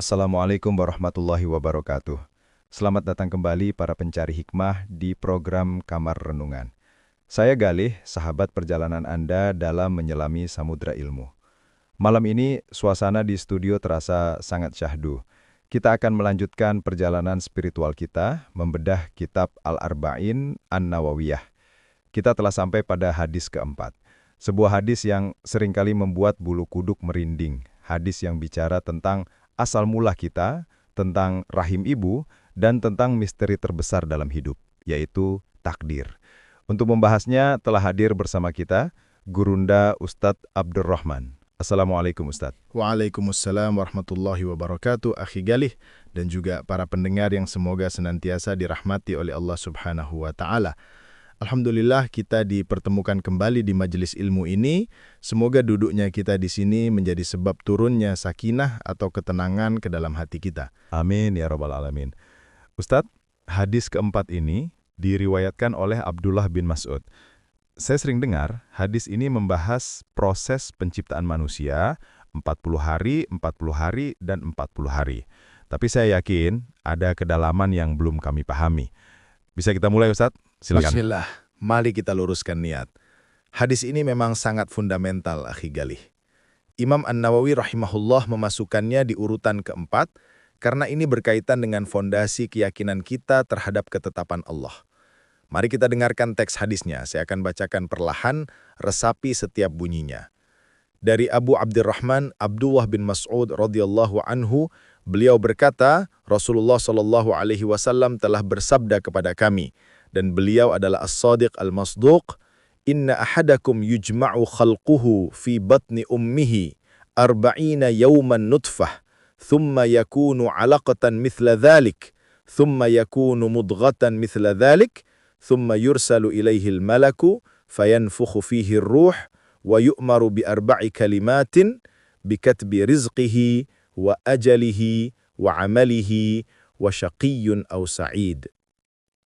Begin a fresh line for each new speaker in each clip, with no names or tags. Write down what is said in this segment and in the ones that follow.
Assalamualaikum warahmatullahi wabarakatuh. Selamat datang kembali para pencari hikmah di program Kamar Renungan. Saya Galih, sahabat perjalanan Anda dalam menyelami samudra ilmu. Malam ini, suasana di studio terasa sangat syahdu. Kita akan melanjutkan perjalanan spiritual kita, membedah kitab Al-Arba'in An-Nawawiyah. Kita telah sampai pada hadis keempat. Sebuah hadis yang seringkali membuat bulu kuduk merinding. Hadis yang bicara tentang asal mula kita, tentang rahim ibu, dan tentang misteri terbesar dalam hidup, yaitu takdir. Untuk membahasnya telah hadir bersama kita, Gurunda Ustadz Abdurrahman. Assalamualaikum Ustadz.
Waalaikumsalam warahmatullahi wabarakatuh, Akhi Galih, dan juga para pendengar yang semoga senantiasa dirahmati oleh Allah Subhanahu wa Ta'ala. Alhamdulillah kita dipertemukan kembali di majelis ilmu ini. Semoga duduknya kita di sini menjadi sebab turunnya sakinah atau ketenangan ke dalam hati kita.
Amin ya rabbal alamin. Ustadz, hadis keempat ini diriwayatkan oleh Abdullah bin Mas'ud. Saya sering dengar hadis ini membahas proses penciptaan manusia 40 hari, 40 hari, dan 40 hari. Tapi saya yakin ada kedalaman yang belum kami pahami. Bisa kita mulai Ustadz? Silakan.
Bismillah, mari kita luruskan niat. Hadis ini memang sangat fundamental, Akhi Galih. Imam An-Nawawi rahimahullah memasukkannya di urutan keempat karena ini berkaitan dengan fondasi keyakinan kita terhadap ketetapan Allah. Mari kita dengarkan teks hadisnya. Saya akan bacakan perlahan, resapi setiap bunyinya. Dari Abu Abdurrahman Abdullah bin Mas'ud radhiyallahu anhu, beliau berkata, Rasulullah sallallahu alaihi wasallam telah bersabda kepada kami, dan beliau adalah as-sadiq al-masduq, inna ahadakum yujma'u khalquhu fi batni ummihi arba'ina yawman nutfah, thumma yakunu 'alaqatan mithla dhalik, thumma yakunu mudghatan mithla dhalik, thumma yursalu ilayhi al-malaku fayanfukhu fihi ar-ruh wa yu'maru bi arba'i kalimatin bikatbi rizqihi wa ajalihi wa amalihi wa syaqiyyun aw sa'id.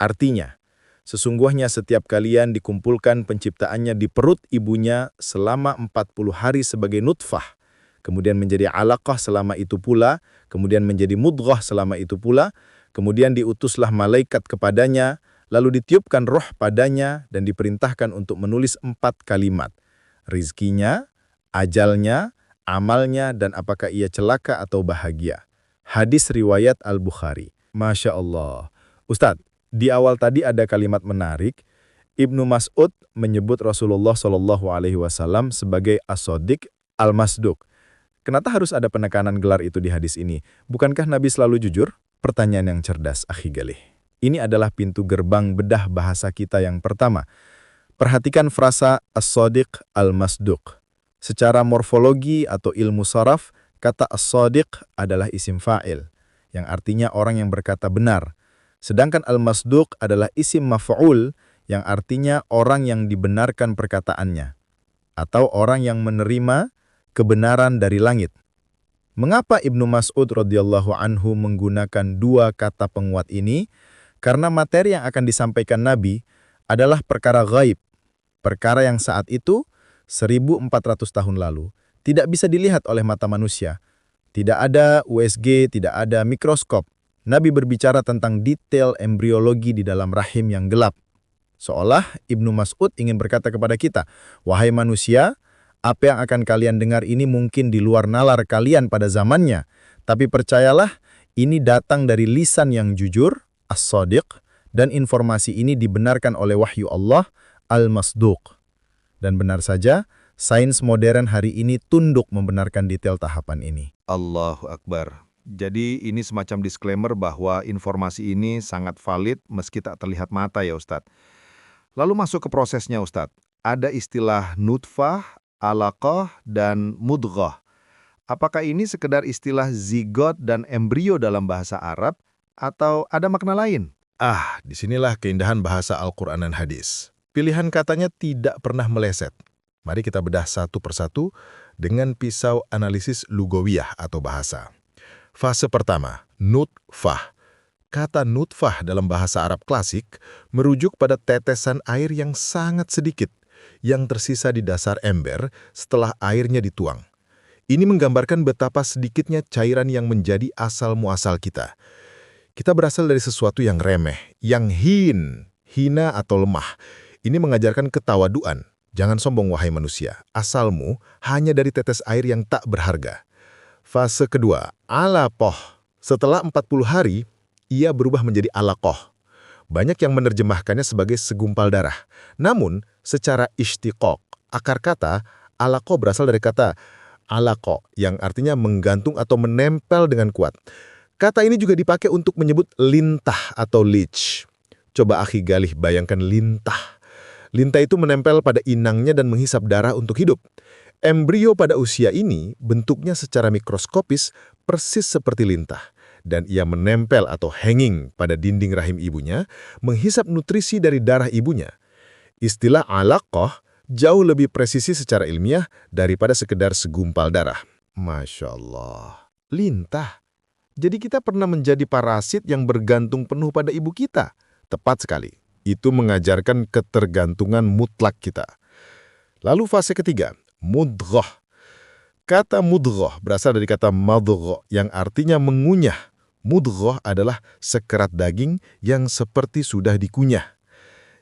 Artinya, sesungguhnya setiap kalian dikumpulkan penciptaannya di perut ibunya selama 40 hari sebagai nutfah, kemudian menjadi alaqah selama itu pula, kemudian menjadi mudghah selama itu pula, kemudian diutuslah malaikat kepadanya, lalu ditiupkan roh padanya dan diperintahkan untuk menulis 4 kalimat. Rizkinya, ajalnya, amalnya, dan apakah ia celaka atau bahagia. Hadis riwayat Al-Bukhari. Masya Allah. Ustadz, di awal tadi ada kalimat menarik. Ibnu Mas'ud menyebut Rasulullah SAW sebagai as-sadiq al-masduq. Kenapa harus ada penekanan gelar itu di hadis ini? Bukankah Nabi selalu jujur? Pertanyaan yang cerdas, Akhi Galih. Ini adalah pintu gerbang bedah bahasa kita yang pertama. Perhatikan frasa as-sadiq al-masduq. Secara morfologi atau ilmu saraf, kata as-sadiq adalah isim fa'il, yang artinya orang yang berkata benar. Sedangkan al-masduq adalah isim maf'ul, yang artinya orang yang dibenarkan perkataannya, atau orang yang menerima kebenaran dari langit. Mengapa Ibnu Mas'ud radhiyallahu anhu menggunakan dua kata penguat ini? Karena materi yang akan disampaikan Nabi adalah perkara gaib, perkara yang saat itu 1400 tahun lalu tidak bisa dilihat oleh mata manusia. Tidak ada USG, tidak ada mikroskop. Nabi berbicara tentang detail embriologi di dalam rahim yang gelap. Seolah Ibnu Mas'ud ingin berkata kepada kita, wahai manusia, apa yang akan kalian dengar ini mungkin di luar nalar kalian pada zamannya. Tapi percayalah, ini datang dari lisan yang jujur, as-sadiq, dan informasi ini dibenarkan oleh wahyu Allah, al-masduq. Dan benar saja, sains modern hari ini tunduk membenarkan detail tahapan ini.
Allahu Akbar. Jadi ini semacam disclaimer bahwa informasi ini sangat valid meski tak terlihat mata ya Ustadz. Lalu masuk ke prosesnya Ustadz. Ada istilah nutfah, alaqah, dan mudghah. Apakah ini sekedar istilah zigot dan embrio dalam bahasa Arab atau ada makna lain?
Disinilah keindahan bahasa Al-Quran dan hadis. Pilihan katanya tidak pernah meleset. Mari kita bedah satu persatu dengan pisau analisis lugawiyah atau bahasa. Fase pertama, nutfah. Kata nutfah dalam bahasa Arab klasik merujuk pada tetesan air yang sangat sedikit, yang tersisa di dasar ember setelah airnya dituang. Ini menggambarkan betapa sedikitnya cairan yang menjadi asal-muasal kita. Kita berasal dari sesuatu yang remeh, yang hina atau lemah. Ini mengajarkan ketawaduan. Jangan sombong wahai manusia, asalmu hanya dari tetes air yang tak berharga. Fase kedua, alaqah. Setelah 40 hari, ia berubah menjadi alaqah. Banyak yang menerjemahkannya sebagai segumpal darah. Namun, secara istiqaq, akar kata, alaqah berasal dari kata alaqa, yang artinya menggantung atau menempel dengan kuat. Kata ini juga dipakai untuk menyebut lintah atau lich. Coba akhi Galih bayangkan lintah. Lintah itu menempel pada inangnya dan menghisap darah untuk hidup. Embrio pada usia ini bentuknya secara mikroskopis persis seperti lintah. Dan ia menempel atau hanging pada dinding rahim ibunya, menghisap nutrisi dari darah ibunya. Istilah alaqah jauh lebih presisi secara ilmiah daripada sekedar segumpal darah. Masya Allah. Lintah. Jadi kita pernah menjadi parasit yang bergantung penuh pada ibu kita. Tepat sekali. Itu mengajarkan ketergantungan mutlak kita. Lalu fase ketiga, mudghah. Kata mudghah berasal dari kata madghah yang artinya mengunyah. Mudghah adalah sekerat daging yang seperti sudah dikunyah.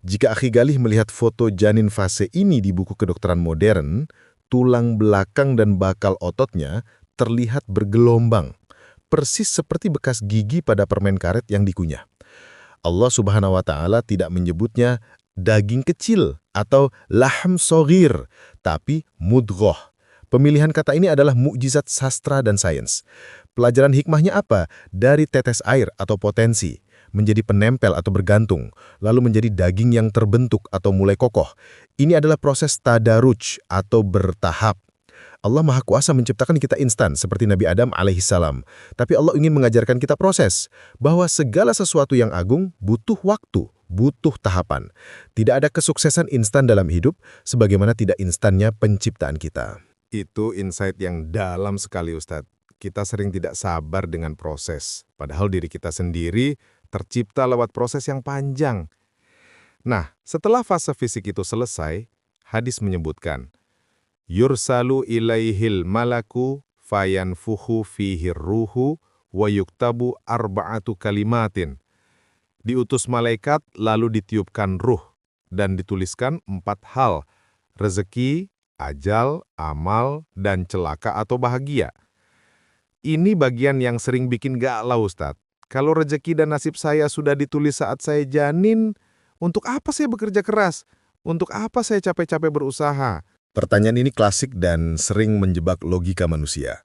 Jika akhi Galih melihat foto janin fase ini di buku kedokteran modern, tulang belakang dan bakal ototnya terlihat bergelombang, persis seperti bekas gigi pada permen karet yang dikunyah. Allah Subhanahu wa Ta'ala tidak menyebutnya daging kecil atau lahm soghir, tapi mudghah. Pemilihan kata ini adalah mukjizat sastra dan sains. Pelajaran hikmahnya apa? Dari tetes air atau potensi, menjadi penempel atau bergantung, lalu menjadi daging yang terbentuk atau mulai kokoh. Ini adalah proses tadaruj atau bertahap. Allah Maha Kuasa menciptakan kita instan seperti Nabi Adam alaihissalam. Tapi Allah ingin mengajarkan kita proses, bahwa segala sesuatu yang agung butuh waktu, butuh tahapan. Tidak ada kesuksesan instan dalam hidup, sebagaimana tidak instannya penciptaan kita. Itu insight yang dalam sekali, Ustadz. Kita sering tidak sabar dengan proses, padahal diri kita sendiri tercipta lewat proses yang panjang. Nah, setelah fase fisik itu selesai, hadis menyebutkan, yursalu ilaihil malaku fayanfuhu fihir ruhu wa yuktabu arba'atu kalimatin. Diutus malaikat lalu ditiupkan ruh dan dituliskan 4 hal, rezeki, ajal, amal, dan celaka atau bahagia. Ini bagian yang sering bikin galau, Ustadz. Kalau rezeki dan nasib saya sudah ditulis saat saya janin, untuk apa saya bekerja keras? Untuk apa saya capek-capek berusaha? Pertanyaan ini klasik dan sering menjebak logika manusia.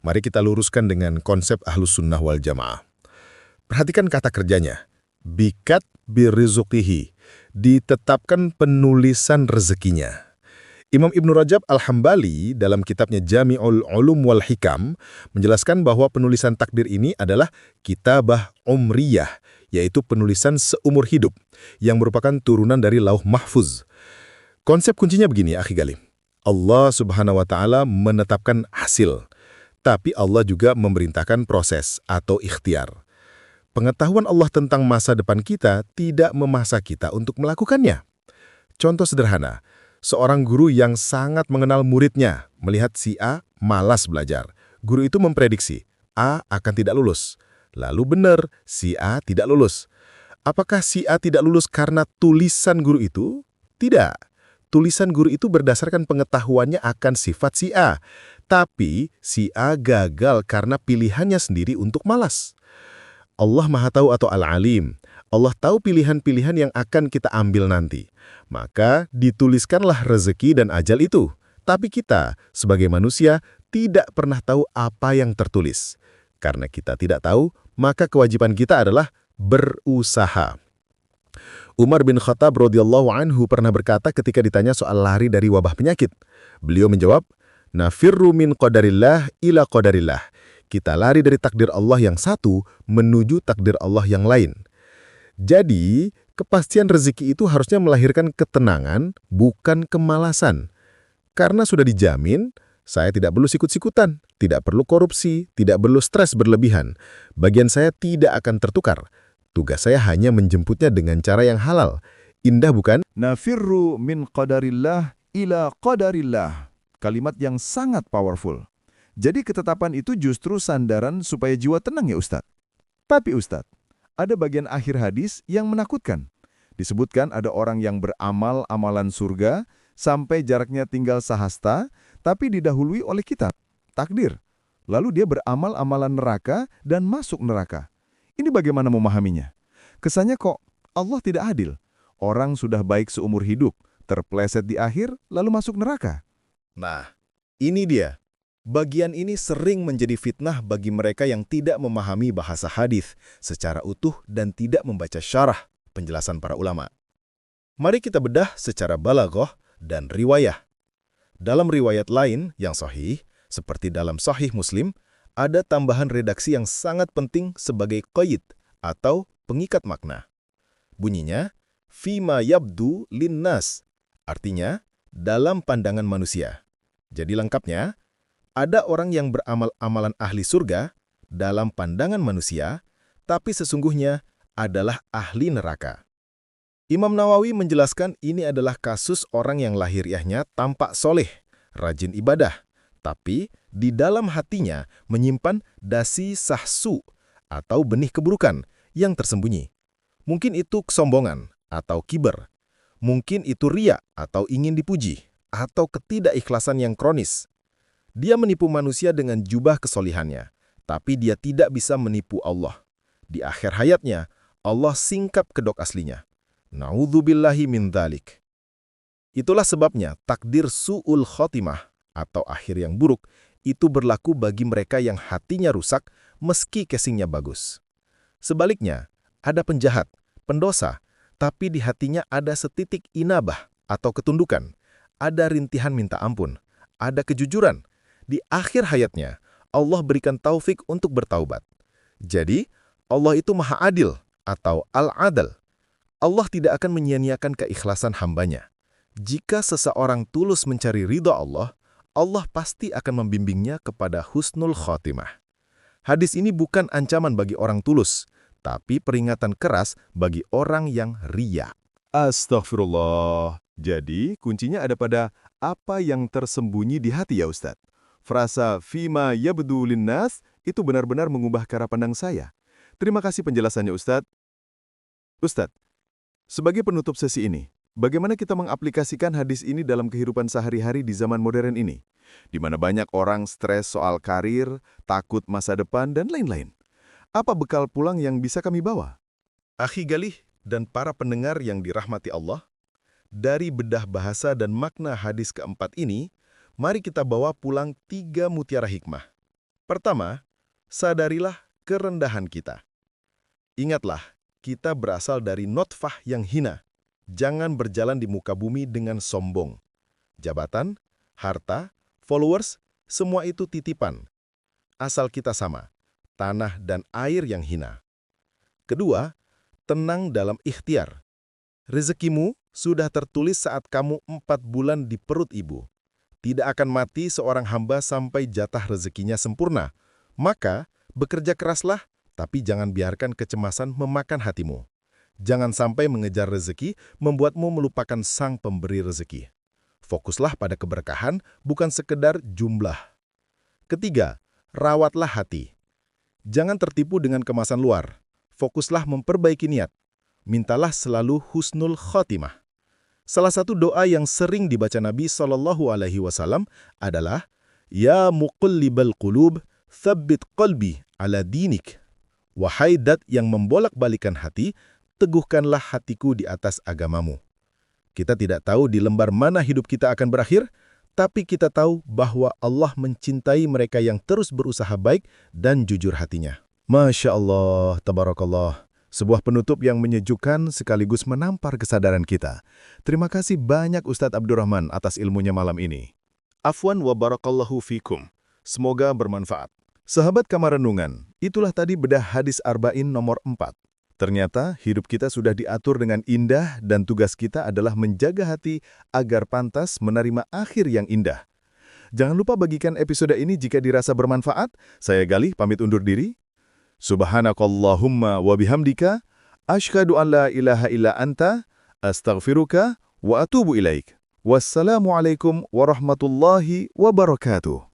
Mari kita luruskan dengan konsep Ahlus Sunnah wal Jamaah. Perhatikan kata kerjanya. Bikat birizqihi, ditetapkan penulisan rezekinya. Imam Ibnu Rajab Al-Hambali dalam kitabnya Jami'ul Ulum wal Hikam menjelaskan bahwa penulisan takdir ini adalah kitabah umriyah, yaitu penulisan seumur hidup, yang merupakan turunan dari Lauh Mahfuz. Konsep kuncinya begini, akhi Galih. Allah Subhanahu wa Ta'ala menetapkan hasil, tapi Allah juga memerintahkan proses atau ikhtiar. Pengetahuan Allah tentang masa depan kita tidak memaksa kita untuk melakukannya. Contoh sederhana, seorang guru yang sangat mengenal muridnya melihat si A malas belajar. Guru itu memprediksi A akan tidak lulus. Lalu benar, si A tidak lulus. Apakah si A tidak lulus karena tulisan guru itu? Tidak. Tulisan guru itu berdasarkan pengetahuannya akan sifat si A. Tapi si A gagal karena pilihannya sendiri untuk malas. Allah Maha Tahu atau Al-Alim. Allah tahu pilihan-pilihan yang akan kita ambil nanti. Maka dituliskanlah rezeki dan ajal itu. Tapi kita, sebagai manusia, tidak pernah tahu apa yang tertulis. Karena kita tidak tahu, maka kewajiban kita adalah berusaha. Umar bin Khattab radhiyallahu anhu pernah berkata ketika ditanya soal lari dari wabah penyakit. Beliau menjawab, nafirru min qadarillah ila qadarillah. Kita lari dari takdir Allah yang satu menuju takdir Allah yang lain. Jadi, kepastian rezeki itu harusnya melahirkan ketenangan, bukan kemalasan. Karena sudah dijamin, saya tidak perlu sikut-sikutan, tidak perlu korupsi, tidak perlu stres berlebihan. Bagian saya tidak akan tertukar. Tugas saya hanya menjemputnya dengan cara yang halal. Indah bukan?
Nafirru min qadarillah ila qadarillah. Kalimat yang sangat powerful.
Jadi ketetapan itu justru sandaran supaya jiwa tenang ya Ustadz. Tapi Ustadz, ada bagian akhir hadis yang menakutkan. Disebutkan ada orang yang beramal amalan surga sampai jaraknya tinggal sahasta, tapi didahului oleh kitab, takdir. Lalu dia beramal amalan neraka dan masuk neraka. Ini bagaimana memahaminya? Kesannya kok Allah tidak adil. Orang sudah baik seumur hidup, terpleset di akhir, lalu masuk neraka.
Nah, ini dia. Bagian ini sering menjadi fitnah bagi mereka yang tidak memahami bahasa hadis secara utuh dan tidak membaca syarah penjelasan para ulama. Mari kita bedah secara balaghah dan riwayah. Dalam riwayat lain yang sahih, seperti dalam Sahih Muslim, ada tambahan redaksi yang sangat penting sebagai qaid atau pengikat makna. Bunyinya, fima yabdu linnas, artinya dalam pandangan manusia. Jadi lengkapnya, ada orang yang beramal amalan ahli surga dalam pandangan manusia, tapi sesungguhnya adalah ahli neraka. Imam Nawawi menjelaskan ini adalah kasus orang yang lahiriahnya tampak soleh, rajin ibadah, tapi di dalam hatinya menyimpan dasi sahsu atau benih keburukan yang tersembunyi. Mungkin itu kesombongan atau kiber, mungkin itu riya atau ingin dipuji, atau ketidakikhlasan yang kronis. Dia menipu manusia dengan jubah kesolihannya, tapi dia tidak bisa menipu Allah. Di akhir hayatnya, Allah singkap kedok aslinya. Na'udzubillahi min dzalik. Itulah sebabnya takdir su'ul khotimah atau akhir yang buruk itu berlaku bagi mereka yang hatinya rusak meski casingnya bagus. Sebaliknya, ada penjahat, pendosa, tapi di hatinya ada setitik inabah atau ketundukan, ada rintihan minta ampun, ada kejujuran. Di akhir hayatnya, Allah berikan taufik untuk bertaubat. Jadi, Allah itu maha adil atau al-adal. Allah tidak akan menyia-nyiakan keikhlasan hambanya. Jika seseorang tulus mencari ridha Allah, Allah pasti akan membimbingnya kepada husnul khotimah. Hadis ini bukan ancaman bagi orang tulus, tapi peringatan keras bagi orang yang riya.
Astaghfirullah. Jadi, kuncinya ada pada apa yang tersembunyi di hati ya Ustadz. Frasa fima yabdu linnas itu benar-benar mengubah cara pandang saya. Terima kasih penjelasannya Ustadz. Ustadz, sebagai penutup sesi ini, bagaimana kita mengaplikasikan hadis ini dalam kehidupan sehari-hari di zaman modern ini, di mana banyak orang stres soal karir, takut masa depan, dan lain-lain? Apa bekal pulang yang bisa kami bawa?
Akhi Galih dan para pendengar yang dirahmati Allah, dari bedah bahasa dan makna hadis keempat ini, mari kita bawa pulang 3 mutiara hikmah. Pertama, sadarilah kerendahan kita. Ingatlah, kita berasal dari notfah yang hina. Jangan berjalan di muka bumi dengan sombong. Jabatan, harta, followers, semua itu titipan. Asal kita sama, tanah dan air yang hina. Kedua, tenang dalam ikhtiar. Rezekimu sudah tertulis saat kamu 4 bulan di perut ibu. Tidak akan mati seorang hamba sampai jatah rezekinya sempurna. Maka, bekerja keraslah, tapi jangan biarkan kecemasan memakan hatimu. Jangan sampai mengejar rezeki membuatmu melupakan sang pemberi rezeki. Fokuslah pada keberkahan, bukan sekedar jumlah. Ketiga, rawatlah hati. Jangan tertipu dengan kemasan luar. Fokuslah memperbaiki niat. Mintalah selalu husnul khotimah. Salah satu doa yang sering dibaca Nabi SAW adalah, Ya muqallibal qulub, thabbit qalbi ala dinik. Wahai dat yang membolak-balikan hati, teguhkanlah hatiku di atas agamamu. Kita tidak tahu di lembar mana hidup kita akan berakhir, tapi kita tahu bahwa Allah mencintai mereka yang terus berusaha baik dan jujur hatinya. Masya Allah, tabarakallah. Sebuah penutup yang menyejukkan sekaligus menampar kesadaran kita. Terima kasih banyak Ustadz Abdurrahman atas ilmunya malam ini. Afwan wa barakallahu fikum. Semoga bermanfaat. Sahabat Kamar Renungan, itulah tadi bedah hadis Arba'in nomor 4. Ternyata hidup kita sudah diatur dengan indah dan tugas kita adalah menjaga hati agar pantas menerima akhir yang indah. Jangan lupa bagikan episode ini jika dirasa bermanfaat. Saya Galih pamit undur diri. Subhanakallahumma wa bihamdika, asyhadu an la ilaha illa anta, astaghfiruka wa atubu ilaik. Wassalamualaikum warahmatullahi wabarakatuh.